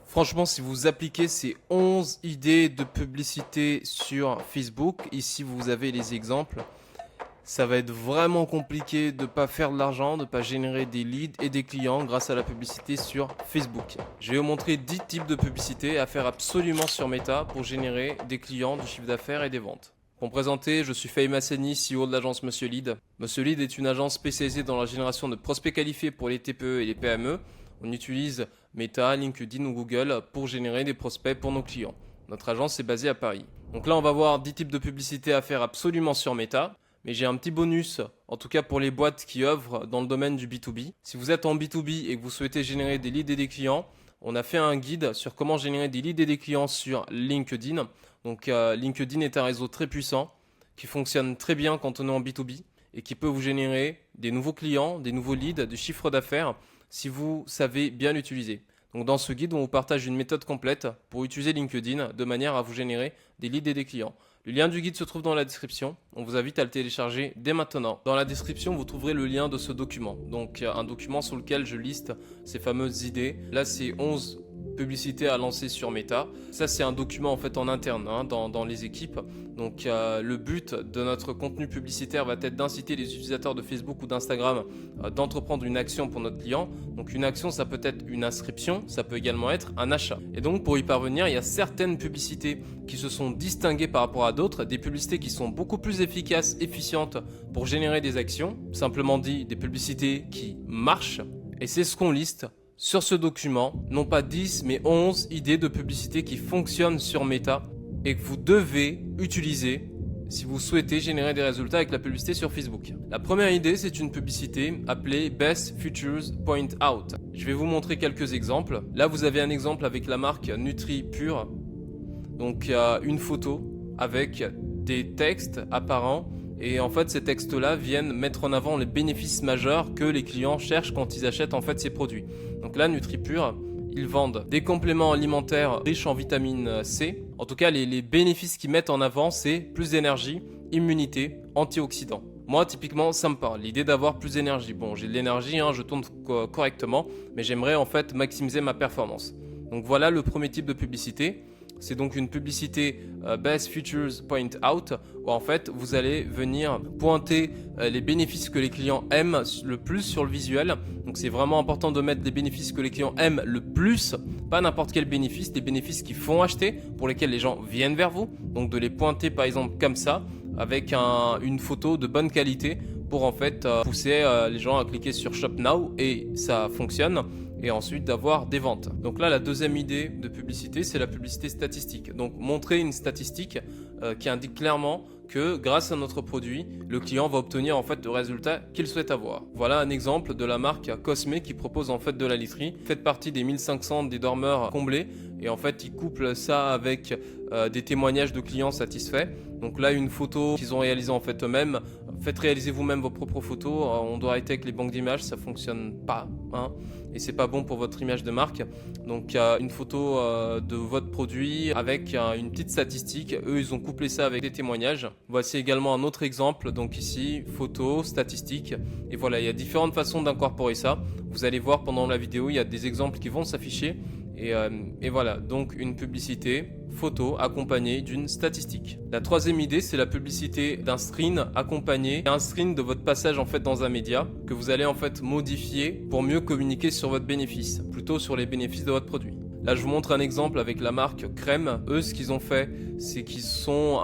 Franchement, si vous appliquez ces 11 idées de publicité sur Facebook, ici vous avez les exemples, ça va être vraiment compliqué de ne pas faire de l'argent, de ne pas générer des leads et des clients grâce à la publicité sur Facebook. Je vais vous montrer 10 types de publicité à faire absolument sur Meta pour générer des clients, du chiffre d'affaires et des ventes. Pour me présenter, je suis Fahim Hassani, CEO de l'agence Monsieur Lead. Monsieur Lead est une agence spécialisée dans la génération de prospects qualifiés pour les TPE et les PME. On utilise Meta, LinkedIn ou Google pour générer des prospects pour nos clients. Notre agence est basée à Paris. Donc là, on va voir 10 types de publicité à faire absolument sur Meta. Mais j'ai un petit bonus, en tout cas pour les boîtes qui œuvrent dans le domaine du B2B. Si vous êtes en B2B et que vous souhaitez générer des leads et des clients, on a fait un guide sur comment générer des leads et des clients sur LinkedIn. Donc LinkedIn est un réseau très puissant qui fonctionne très bien quand on est en B2B et qui peut vous générer des nouveaux clients, des nouveaux leads, du chiffre d'affaires si vous savez bien l'utiliser. Donc dans ce guide, on vous partage une méthode complète pour utiliser LinkedIn de manière à vous générer des leads et des clients. Le lien du guide se trouve dans la description. On vous invite à le télécharger dès maintenant. Dans la description, vous trouverez le lien de ce document. Donc un document sur lequel je liste ces fameuses idées. Là, c'est 11 publicités à lancer sur Meta. Ça, c'est un document en fait en interne dans les équipes. Donc le but de notre contenu publicitaire va être d'inciter les utilisateurs de Facebook ou d'Instagram d'entreprendre une action pour notre client. Donc une action, ça peut être une inscription, ça peut également être un achat. Et donc pour y parvenir, il y a certaines publicités qui se sont distinguées par rapport à d'autres, des publicités qui sont beaucoup plus efficaces, efficientes pour générer des actions. Simplement dit, des publicités qui marchent. Et c'est ce qu'on liste sur ce document, non pas 10 mais 11 idées de publicité qui fonctionnent sur Meta et que vous devez utiliser si vous souhaitez générer des résultats avec la publicité sur Facebook. La première idée, c'est une publicité appelée Best Features Point Out. Je vais vous montrer quelques exemples. Là, vous avez un exemple avec la marque NutriPure. Donc, une photo avec des textes apparents. Et en fait, ces textes-là viennent mettre en avant les bénéfices majeurs que les clients cherchent quand ils achètent en fait ces produits. Donc là, NutriPure, ils vendent des compléments alimentaires riches en vitamine C. En tout cas, les bénéfices qu'ils mettent en avant, c'est plus d'énergie, immunité, antioxydants. Moi, typiquement, ça me parle. L'idée d'avoir plus d'énergie. Bon, j'ai de l'énergie, je tourne correctement, mais j'aimerais en fait maximiser ma performance. Donc voilà le premier type de publicité. C'est donc une publicité Best Features Point Out où en fait vous allez venir pointer les bénéfices que les clients aiment le plus sur le visuel. Donc c'est vraiment important de mettre les bénéfices que les clients aiment le plus, pas n'importe quel bénéfice, des bénéfices qui font acheter, pour lesquels les gens viennent vers vous. Donc de les pointer par exemple comme ça avec une photo de bonne qualité pour en fait pousser les gens à cliquer sur Shop Now et ça fonctionne. Et ensuite d'avoir des ventes. Donc là, la deuxième idée de publicité, c'est la publicité statistique. Donc montrer une statistique qui indique clairement que grâce à notre produit, le client va obtenir en fait le résultat qu'il souhaite avoir. Voilà un exemple de la marque Cosme qui propose en fait de la literie. Faites partie des 1500 des dormeurs comblés et en fait ils couplent ça avec des témoignages de clients satisfaits. Donc là, une photo qu'ils ont réalisée en fait eux-mêmes. Faites réaliser vous-même vos propres photos. On doit arrêter avec les banques d'images, ça fonctionne pas, et c'est pas bon pour votre image de marque. Donc une photo de votre produit avec une petite statistique. Eux, ils ont couplé ça avec des témoignages. Voici également un autre exemple. Donc ici, photo, statistique. Et voilà, il y a différentes façons d'incorporer ça. Vous allez voir pendant la vidéo, il y a des exemples qui vont s'afficher. Et voilà, donc une publicité, photo accompagnée d'une statistique. La troisième idée, c'est la publicité d'un screen accompagné d'un screen de votre passage en fait dans un média que vous allez en fait modifier pour mieux communiquer sur votre bénéfice, plutôt sur les bénéfices de votre produit. Là, je vous montre un exemple avec la marque Crème. Eux, ce qu'ils ont fait, c'est qu'ils sont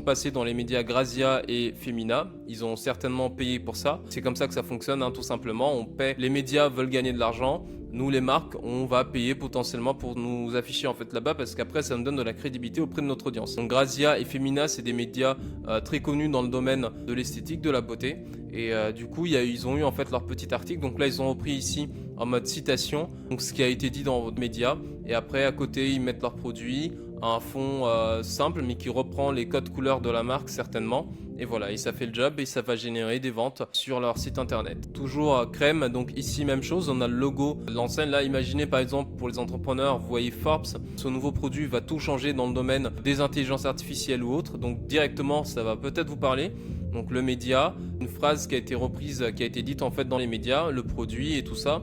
passés dans les médias Grazia et Femina. Ils ont certainement payé pour ça. C'est comme ça que ça fonctionne, tout simplement. On paie. Les médias veulent gagner de l'argent. Nous, les marques, on va payer potentiellement pour nous afficher en fait là-bas parce qu'après, ça nous donne de la crédibilité auprès de notre audience. Donc, Grazia et Femina, c'est des médias très connus dans le domaine de l'esthétique, de la beauté. Et du coup, ils ont eu en fait leur petit article. Donc là, ils ont repris ici en mode citation, donc ce qui a été dit dans votre média. Et après, à côté, ils mettent leurs produits, un fond simple, mais qui reprend les codes couleurs de la marque certainement. Et voilà, et ça fait le job et ça va générer des ventes sur leur site internet. Toujours Crème, donc ici même chose, on a le logo de l'enseigne. Là, imaginez par exemple pour les entrepreneurs, vous voyez Forbes, ce nouveau produit va tout changer dans le domaine des intelligences artificielles ou autres. Donc directement, ça va peut-être vous parler. Donc le média, une phrase qui a été reprise, qui a été dite en fait dans les médias, le produit et tout ça.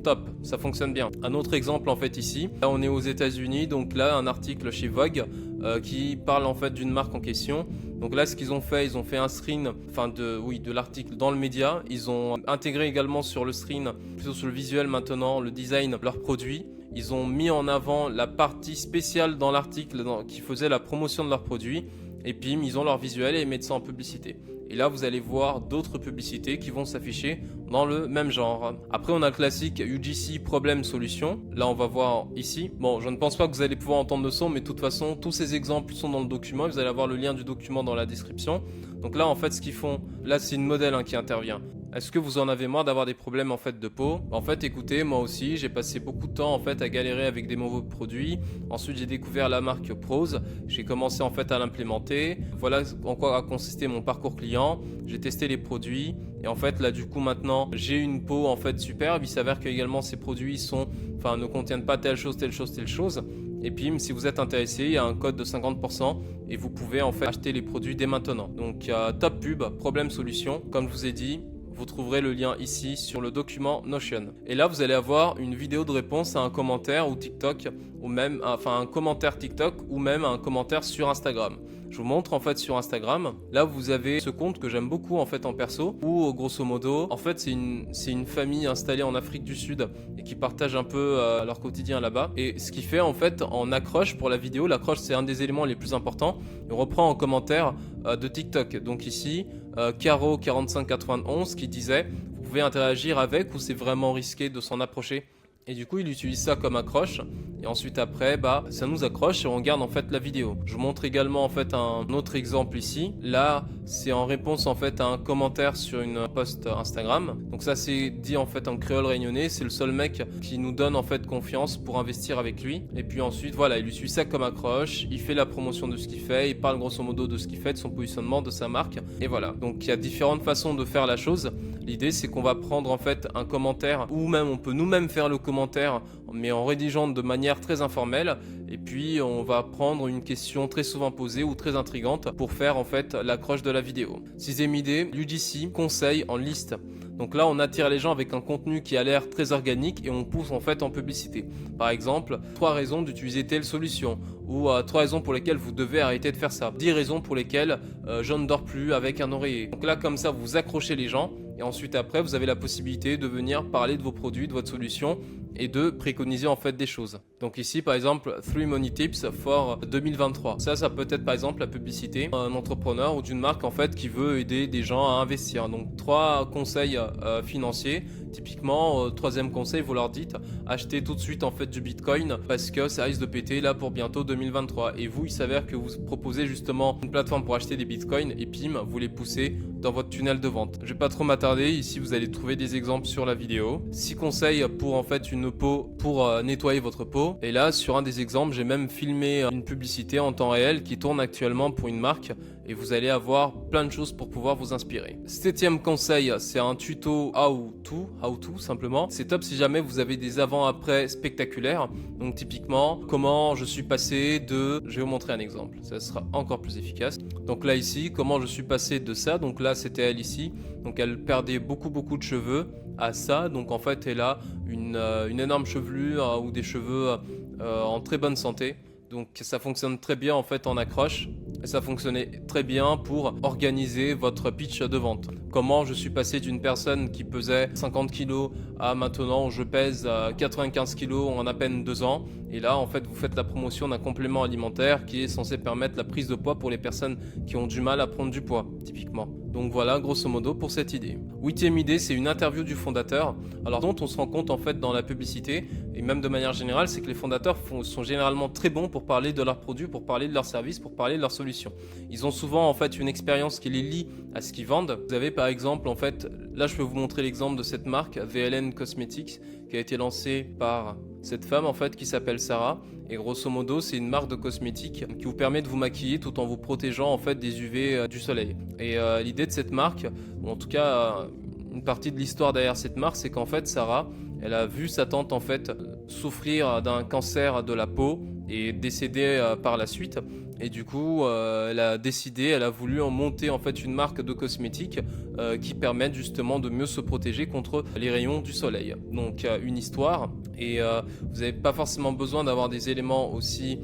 top, ça fonctionne bien. Un autre exemple en fait ici, là on est aux États-Unis, donc là un article chez Vogue qui parle en fait d'une marque en question. Donc là ce qu'ils ont fait, ils ont fait un screen, de l'article dans le média. Ils ont intégré également sur le screen, plutôt sur le visuel maintenant, le design de leurs produits. Ils ont mis en avant la partie spéciale dans l'article qui faisait la promotion de leurs produits. Et puis ils ont leur visuel et ils mettent ça en publicité. Et là, vous allez voir d'autres publicités qui vont s'afficher dans le même genre. Après, on a le classique UGC problème solution. Là, on va voir ici. Bon, je ne pense pas que vous allez pouvoir entendre le son, mais de toute façon, tous ces exemples sont dans le document. Vous allez avoir le lien du document dans la description. Donc là, en fait, ce qu'ils font, là, c'est une modèle qui intervient. Est-ce que vous en avez marre d'avoir des problèmes en fait de peau? En fait, écoutez, moi aussi, j'ai passé beaucoup de temps en fait à galérer avec des mauvais produits. Ensuite, j'ai découvert la marque Prose. J'ai commencé en fait à l'implémenter. Voilà en quoi a consisté mon parcours client. J'ai testé les produits et en fait là du coup maintenant j'ai une peau en fait superbe. Il s'avère que également ces produits ne contiennent pas telle chose, telle chose, telle chose. Et puis si vous êtes intéressé, il y a un code de 50% et vous pouvez en fait acheter les produits dès maintenant. Donc top pub, problème solution, comme je vous ai dit. Vous trouverez le lien ici sur le document Notion. Et là, vous allez avoir une vidéo de réponse à un commentaire ou TikTok, ou même un commentaire TikTok ou même un commentaire sur Instagram. Je vous montre en fait sur Instagram. Là, vous avez ce compte que j'aime beaucoup en fait en perso, où grosso modo, en fait, c'est une famille installée en Afrique du Sud et qui partage un peu leur quotidien là-bas. Et ce qui fait en fait en accroche pour la vidéo, l'accroche c'est un des éléments les plus importants. On reprend en commentaire de TikTok. Donc ici, Caro4591 qui disait vous pouvez interagir avec ou c'est vraiment risqué de s'en approcher. Et du coup, il utilise ça comme accroche. Et ensuite après, ça nous accroche et on regarde en fait la vidéo. Je vous montre également en fait un autre exemple ici. Là, c'est en réponse en fait à un commentaire sur une post Instagram. Donc ça, c'est dit en fait en créole réunionnais. C'est le seul mec qui nous donne en fait confiance pour investir avec lui. Et puis ensuite, voilà, il utilise ça comme accroche. Il fait la promotion de ce qu'il fait. Il parle grosso modo de ce qu'il fait, de son positionnement, de sa marque. Et voilà. Donc il y a différentes façons de faire la chose. L'idée, c'est qu'on va prendre en fait un commentaire ou même on peut nous-mêmes faire le commentaire, mais en rédigeant de manière très informelle. Et puis, on va prendre une question très souvent posée ou très intrigante pour faire en fait l'accroche de la vidéo. Sixième idée, l'UGC conseil en liste. Donc là, on attire les gens avec un contenu qui a l'air très organique et on pousse en fait en publicité. Par exemple, 3 raisons d'utiliser telle solution ou 3 raisons pour lesquelles vous devez arrêter de faire ça. 10 raisons pour lesquelles je ne dors plus avec un oreiller. Donc là, comme ça, vous accrochez les gens et ensuite après, vous avez la possibilité de venir parler de vos produits, de votre solution et de préconiser en fait des choses. Donc ici par exemple 3 money tips for 2023. Ça peut être par exemple la publicité d'un entrepreneur ou d'une marque en fait qui veut aider des gens à investir. Donc 3 conseils financiers. Typiquement, troisième conseil, vous leur dites achetez tout de suite en fait du Bitcoin parce que ça risque de péter là pour bientôt 2023. Et vous, il s'avère que vous proposez justement une plateforme pour acheter des Bitcoins et pim, vous les poussez dans votre tunnel de vente. Je vais pas trop m'attarder. Ici, vous allez trouver des exemples sur la vidéo. 6 conseils pour en fait une peau pour nettoyer votre peau. Et là, sur un des exemples, j'ai même filmé une publicité en temps réel qui tourne actuellement pour une marque. Et vous allez avoir plein de choses pour pouvoir vous inspirer. 7e conseil, c'est un tuto how to simplement. C'est top si jamais vous avez des avant-après spectaculaires. Donc typiquement, comment je suis passé de... Je vais vous montrer un exemple, ça sera encore plus efficace. Donc là ici, comment je suis passé de ça. Donc là c'était elle ici. Donc elle perdait beaucoup de cheveux à ça. Donc en fait elle a une énorme chevelure ou des cheveux en très bonne santé. Donc ça fonctionne très bien en fait en accroche. Et ça fonctionnait très bien pour organiser votre pitch de vente. Comment je suis passé d'une personne qui pesait 50 kg à maintenant je pèse 95 kg en à peine 2 ans. Et là en fait vous faites la promotion d'un complément alimentaire qui est censé permettre la prise de poids pour les personnes qui ont du mal à prendre du poids typiquement. Donc voilà grosso modo pour cette idée. 8e idée, c'est une interview du fondateur. Alors dont on se rend compte en fait dans la publicité et même de manière générale, c'est que les fondateurs sont généralement très bons pour parler de leurs produits, pour parler de leurs services, pour parler de leurs solutions. Ils ont souvent en fait une expérience qui les lie à ce qu'ils vendent. Vous avez par exemple en fait, là je peux vous montrer l'exemple de cette marque VLN Cosmetics qui a été lancée par cette femme en fait qui s'appelle Sarah. Et grosso modo, c'est une marque de cosmétiques qui vous permet de vous maquiller tout en vous protégeant en fait des UV du soleil. Et l'idée de cette marque, ou en tout cas une partie de l'histoire derrière cette marque, c'est qu'en fait Sarah, elle a vu sa tante en fait souffrir d'un cancer de la peau et décéder par la suite. Et du coup, elle a voulu en monter en fait une marque de cosmétiques qui permettent justement de mieux se protéger contre les rayons du soleil. Donc une histoire, et vous n'avez pas forcément besoin d'avoir des éléments aussi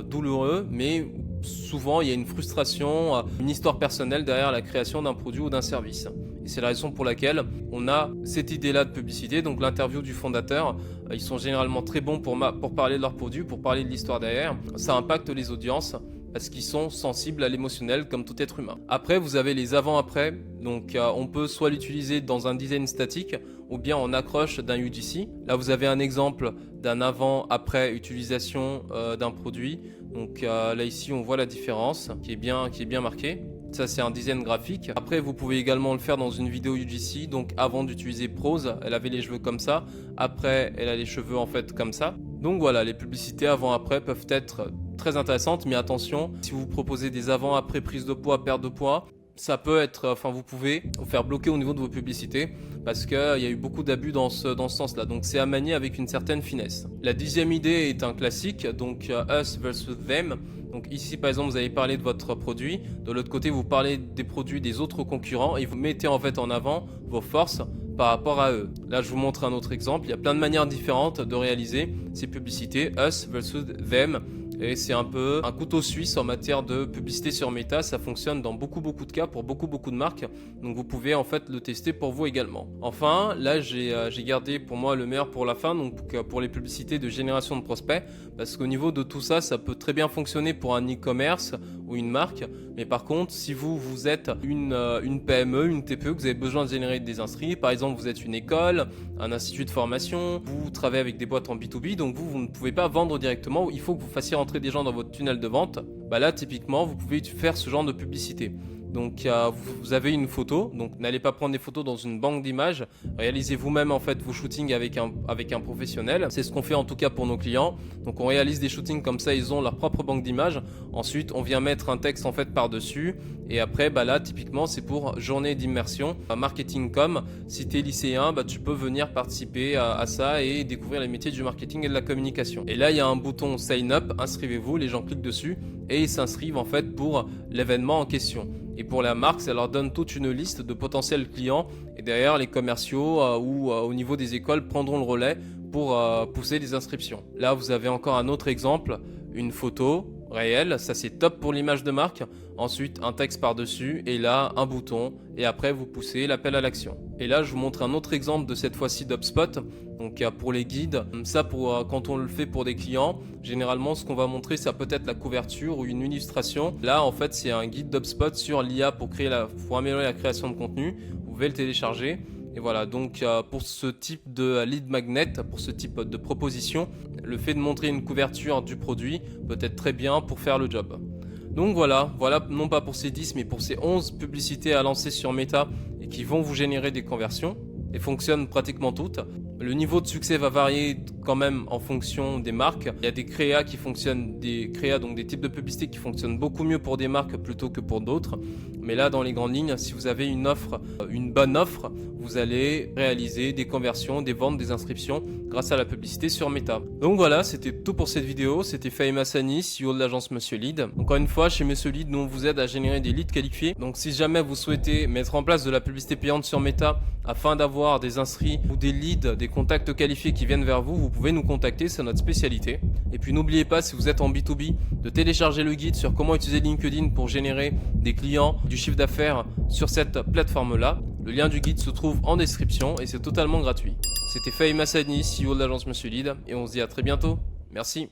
douloureux, mais souvent il y a une frustration, une histoire personnelle derrière la création d'un produit ou d'un service. Et c'est la raison pour laquelle on a cette idée-là de publicité, donc l'interview du fondateur. Ils sont généralement très bons pour parler de leur produit, pour parler de l'histoire derrière. Ça impacte les audiences parce qu'ils sont sensibles à l'émotionnel comme tout être humain. Après, vous avez les avant-après. Donc on peut soit l'utiliser dans un design statique ou bien en accroche d'un UGC. Là, vous avez un exemple d'un avant-après utilisation d'un produit. Donc là, ici, on voit la différence qui est bien marquée. Ça, c'est un design graphique. Après, vous pouvez également le faire dans une vidéo UGC. Donc avant d'utiliser Prose, elle avait les cheveux comme ça. Après, elle a les cheveux en fait comme ça. Donc voilà, les publicités avant-après peuvent être très intéressantes. Mais attention, si vous proposez des avant-après prise de poids, perte de poids, ça peut être, vous pouvez vous faire bloquer au niveau de vos publicités parce qu'il y a eu beaucoup d'abus dans ce sens-là. Donc c'est à manier avec une certaine finesse. La 10e idée est un classique, donc us versus them. Donc ici par exemple vous allez parler de votre produit, de l'autre côté vous parlez des produits des autres concurrents et vous mettez en fait en avant vos forces par rapport à eux. Là je vous montre un autre exemple, il y a plein de manières différentes de réaliser ces publicités, us versus them. Et c'est un peu un couteau suisse en matière de publicité sur Meta. Ça fonctionne dans beaucoup de cas pour beaucoup de marques. Donc vous pouvez en fait le tester pour vous également. Enfin, là j'ai gardé pour moi le meilleur pour la fin, donc pour les publicités de génération de prospects. Parce qu'au niveau de tout ça, ça peut très bien fonctionner pour un e-commerce ou une marque. Mais par contre, si vous êtes une PME, une TPE, que vous avez besoin de générer des inscrits, par exemple vous êtes une école, un institut de formation, vous travaillez avec des boîtes en B2B, donc vous ne pouvez pas vendre directement, il faut que vous fassiez rentrer des gens dans votre tunnel de vente. Bah là typiquement vous pouvez faire ce genre de publicité. Donc vous avez une photo, donc n'allez pas prendre des photos dans une banque d'images, réalisez vous-même en fait vos shootings avec un professionnel. C'est ce qu'on fait en tout cas pour nos clients. Donc on réalise des shootings comme ça, ils ont leur propre banque d'images. Ensuite on vient mettre un texte en fait par-dessus. Et après là typiquement c'est pour journée d'immersion, marketing com. Si tu es lycéen, tu peux venir participer à ça et découvrir les métiers du marketing et de la communication. Et là il y a un bouton sign up, inscrivez-vous, les gens cliquent dessus et ils s'inscrivent en fait pour l'événement en question. Et pour la marque, ça leur donne toute une liste de potentiels clients. Et derrière, les commerciaux ou au niveau des écoles prendront le relais pour pousser les inscriptions. Là, vous avez encore un autre exemple, une photo réelle. Ça, c'est top pour l'image de marque. Ensuite, un texte par-dessus et là, un bouton. Et après, vous poussez l'appel à l'action. Et là, je vous montre un autre exemple de cette fois-ci d'HubSpot. Donc pour les guides, ça quand on le fait pour des clients, généralement ce qu'on va montrer ça peut être la couverture ou une illustration. Là en fait c'est un guide d'HubSpot sur l'IA pour améliorer la création de contenu. Vous pouvez le télécharger. Et voilà, donc pour ce type de lead magnet, pour ce type de proposition, le fait de montrer une couverture du produit peut être très bien pour faire le job. Donc voilà, non pas pour ces 10 mais pour ces 11 publicités à lancer sur Meta et qui vont vous générer des conversions et fonctionnent pratiquement toutes. Le niveau de succès va varier quand même en fonction des marques. Il y a des créas qui fonctionnent, donc des types de publicités qui fonctionnent beaucoup mieux pour des marques plutôt que pour d'autres. Mais là, dans les grandes lignes, si vous avez une bonne offre, vous allez réaliser des conversions, des ventes, des inscriptions grâce à la publicité sur Meta. Donc voilà, c'était tout pour cette vidéo. C'était Fahim Hassani, CEO de l'agence Monsieur Lead. Encore une fois, chez Monsieur Lead, nous on vous aide à générer des leads qualifiés. Donc si jamais vous souhaitez mettre en place de la publicité payante sur Meta afin d'avoir des inscrits ou des leads, des contacts qualifiés qui viennent vers vous, vous pouvez nous contacter, c'est notre spécialité. Et puis n'oubliez pas, si vous êtes en B2B, de télécharger le guide sur comment utiliser LinkedIn pour générer des clients, du chiffre d'affaires sur cette plateforme-là. Le lien du guide se trouve en description et c'est totalement gratuit. C'était Fahim Hassani, CEO de l'agence Monsieur Lead, et on se dit à très bientôt. Merci.